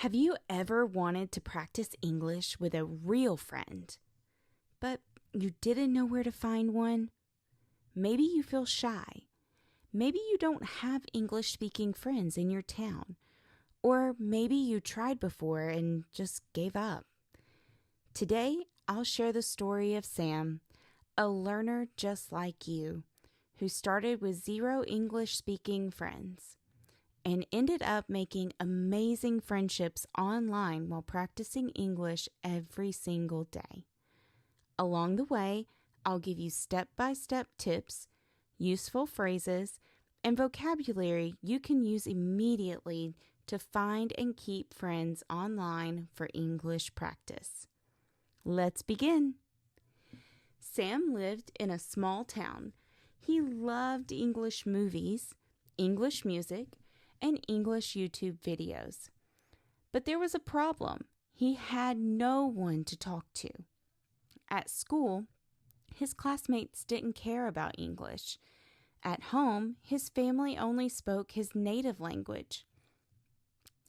Have you ever wanted to practice English with a real friend, but you didn't know where to find one? Maybe you feel shy. Maybe you don't have English-speaking friends in your town. Or maybe you tried before and just gave up. Today, I'll share the story of Sam, a learner just like you, who started with 0 English-speaking friends and ended up making amazing friendships online while practicing English every single day. Along the way, I'll give you step-by-step tips, useful phrases, and vocabulary you can use immediately to find and keep friends online for English practice. Let's begin. Sam lived in a small town. He loved English movies, English music, and English YouTube videos. But there was a problem. He had no one to talk to. At school, his classmates didn't care about English. At home, his family only spoke his native language.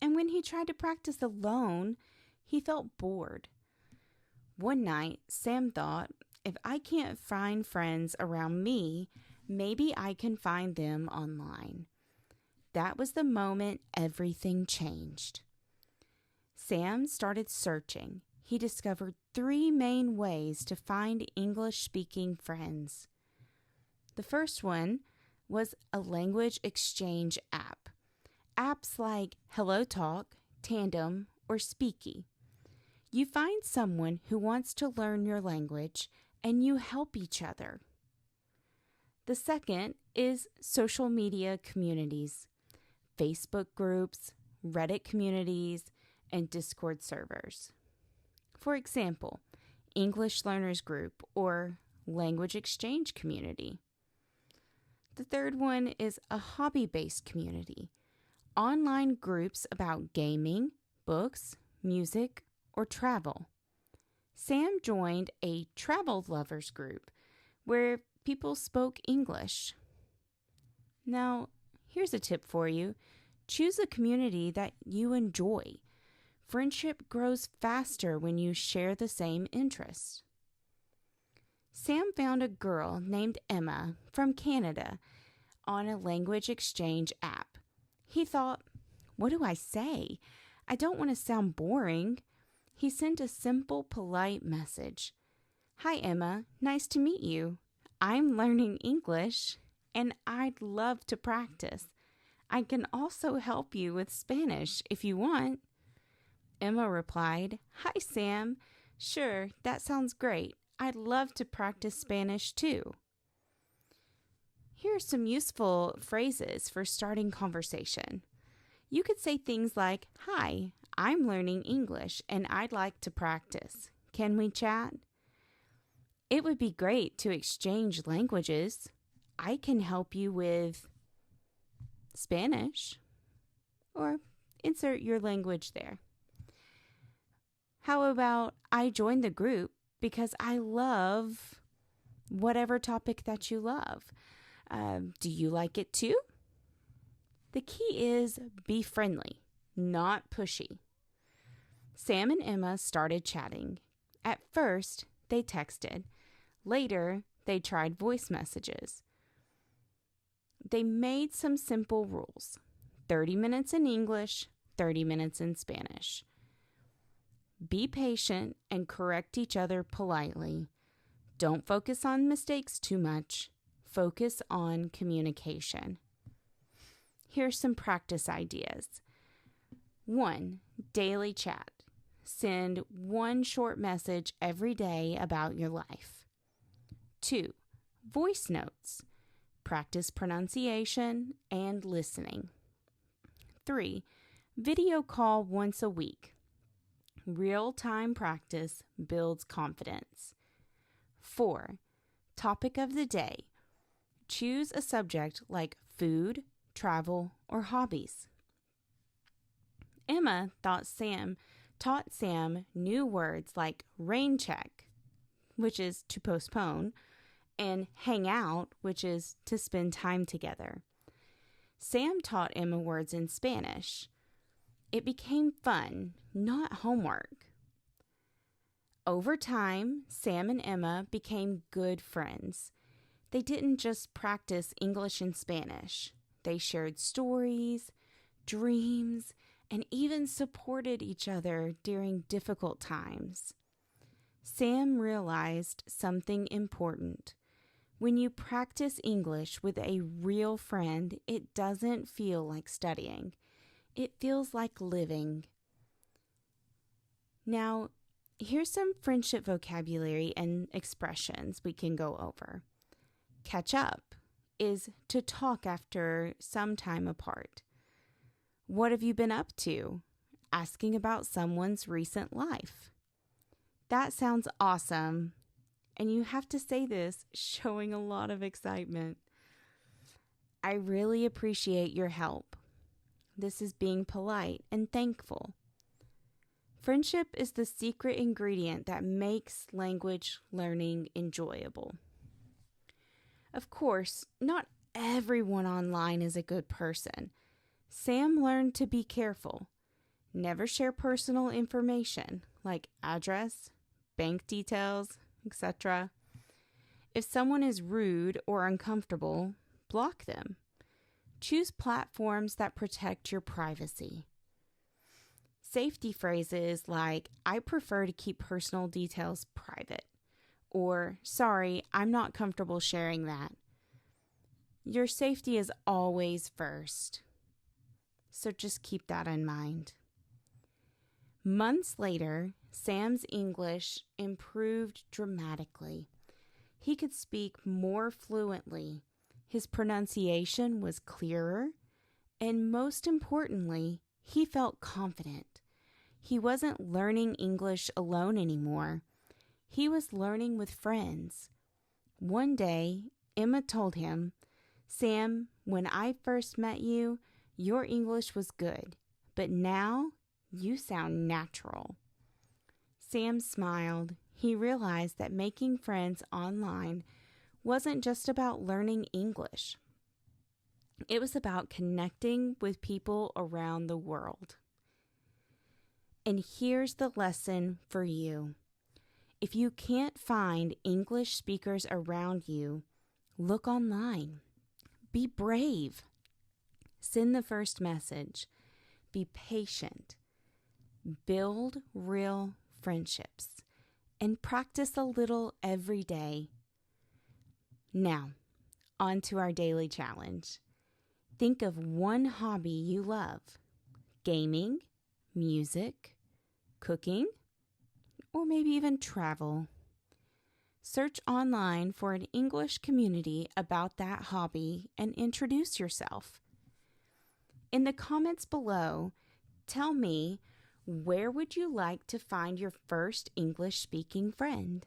And when he tried to practice alone, he felt bored. One night, Sam thought, if I can't find friends around me, maybe I can find them online. That was the moment everything changed. Sam started searching. He discovered 3 main ways to find English-speaking friends. The first one was a language exchange app. Apps like HelloTalk, Tandem, or Speaky. You find someone who wants to learn your language and you help each other. The second is social media communities. Facebook groups, Reddit communities, and Discord servers. For example, English Learners Group or Language Exchange Community. The third one is a hobby-based community. Online groups about gaming, books, music, or travel. Sam joined a travel lovers group where people spoke English. Now, here's a tip for you. Choose a community that you enjoy. Friendship grows faster when you share the same interests. Sam found a girl named Emma from Canada on a language exchange app. He thought, what do I say? I don't want to sound boring. He sent a simple, polite message. Hi, Emma. Nice to meet you. I'm learning English, and I'd love to practice. I can also help you with Spanish if you want. Emma replied, Hi, Sam. Sure, that sounds great. I'd love to practice Spanish too. Here are some useful phrases for starting conversation. You could say things like, Hi, I'm learning English and I'd like to practice. Can we chat? It would be great to exchange languages. I can help you with Spanish. Or insert your language there. How about I joined the group because I love whatever topic that you love. Do you like it too? The key is be friendly, not pushy. Sam and Emma started chatting. At first, they texted. Later, they tried voice messages. They made some simple rules. 30 minutes in English, 30 minutes in Spanish. Be patient and correct each other politely. Don't focus on mistakes too much. Focus on communication. Here's some practice ideas. 1. Daily chat. Send 1 short message every day about your life. 2. Voice notes. Practice pronunciation and listening. 3. Video call once a week. Real-time practice builds confidence. 4. Topic of the day. Choose a subject like food, travel, or hobbies. Emma taught Sam new words like rain check, which is to postpone, and hang out, which is to spend time together. Sam taught Emma words in Spanish. It became fun, not homework. Over time, Sam and Emma became good friends. They didn't just practice English and Spanish. They shared stories, dreams, and even supported each other during difficult times. Sam realized something important. When you practice English with a real friend, it doesn't feel like studying. It feels like living. Now, here's some friendship vocabulary and expressions we can go over. Catch up is to talk after some time apart. What have you been up to? Asking about someone's recent life. That sounds awesome. And you have to say this showing a lot of excitement. I really appreciate your help. This is being polite and thankful. Friendship is the secret ingredient that makes language learning enjoyable. Of course, not everyone online is a good person. Sam learned to be careful. Never share personal information like address, bank details, etc. If someone is rude or uncomfortable, block them. Choose platforms that protect your privacy. Safety phrases like, I prefer to keep personal details private, or, sorry, I'm not comfortable sharing that. Your safety is always first. So just keep that in mind. Months later, Sam's English improved dramatically. He could speak more fluently. His pronunciation was clearer, and most importantly, he felt confident. He wasn't learning English alone anymore. He was learning with friends. One day, Emma told him, Sam, when I first met you, your English was good, but now you sound natural. Sam smiled. He realized that making friends online wasn't just about learning English. It was about connecting with people around the world. And here's the lesson for you. If you can't find English speakers around you, look online. Be brave. Send the first message. Be patient. Build real friendships. And practice a little every day. Now, on to our daily challenge. Think of one hobby you love. Gaming, music, cooking, or maybe even travel. Search online for an English community about that hobby and introduce yourself. In the comments below, tell me, where would you like to find your first English-speaking friend?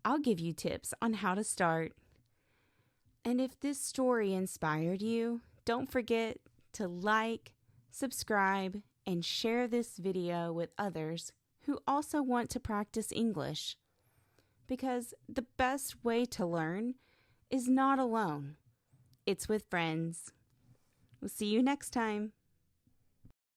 I'll give you tips on how to start. And if this story inspired you, don't forget to like, subscribe, and share this video with others who also want to practice English. Because the best way to learn is not alone. It's with friends. We'll see you next time.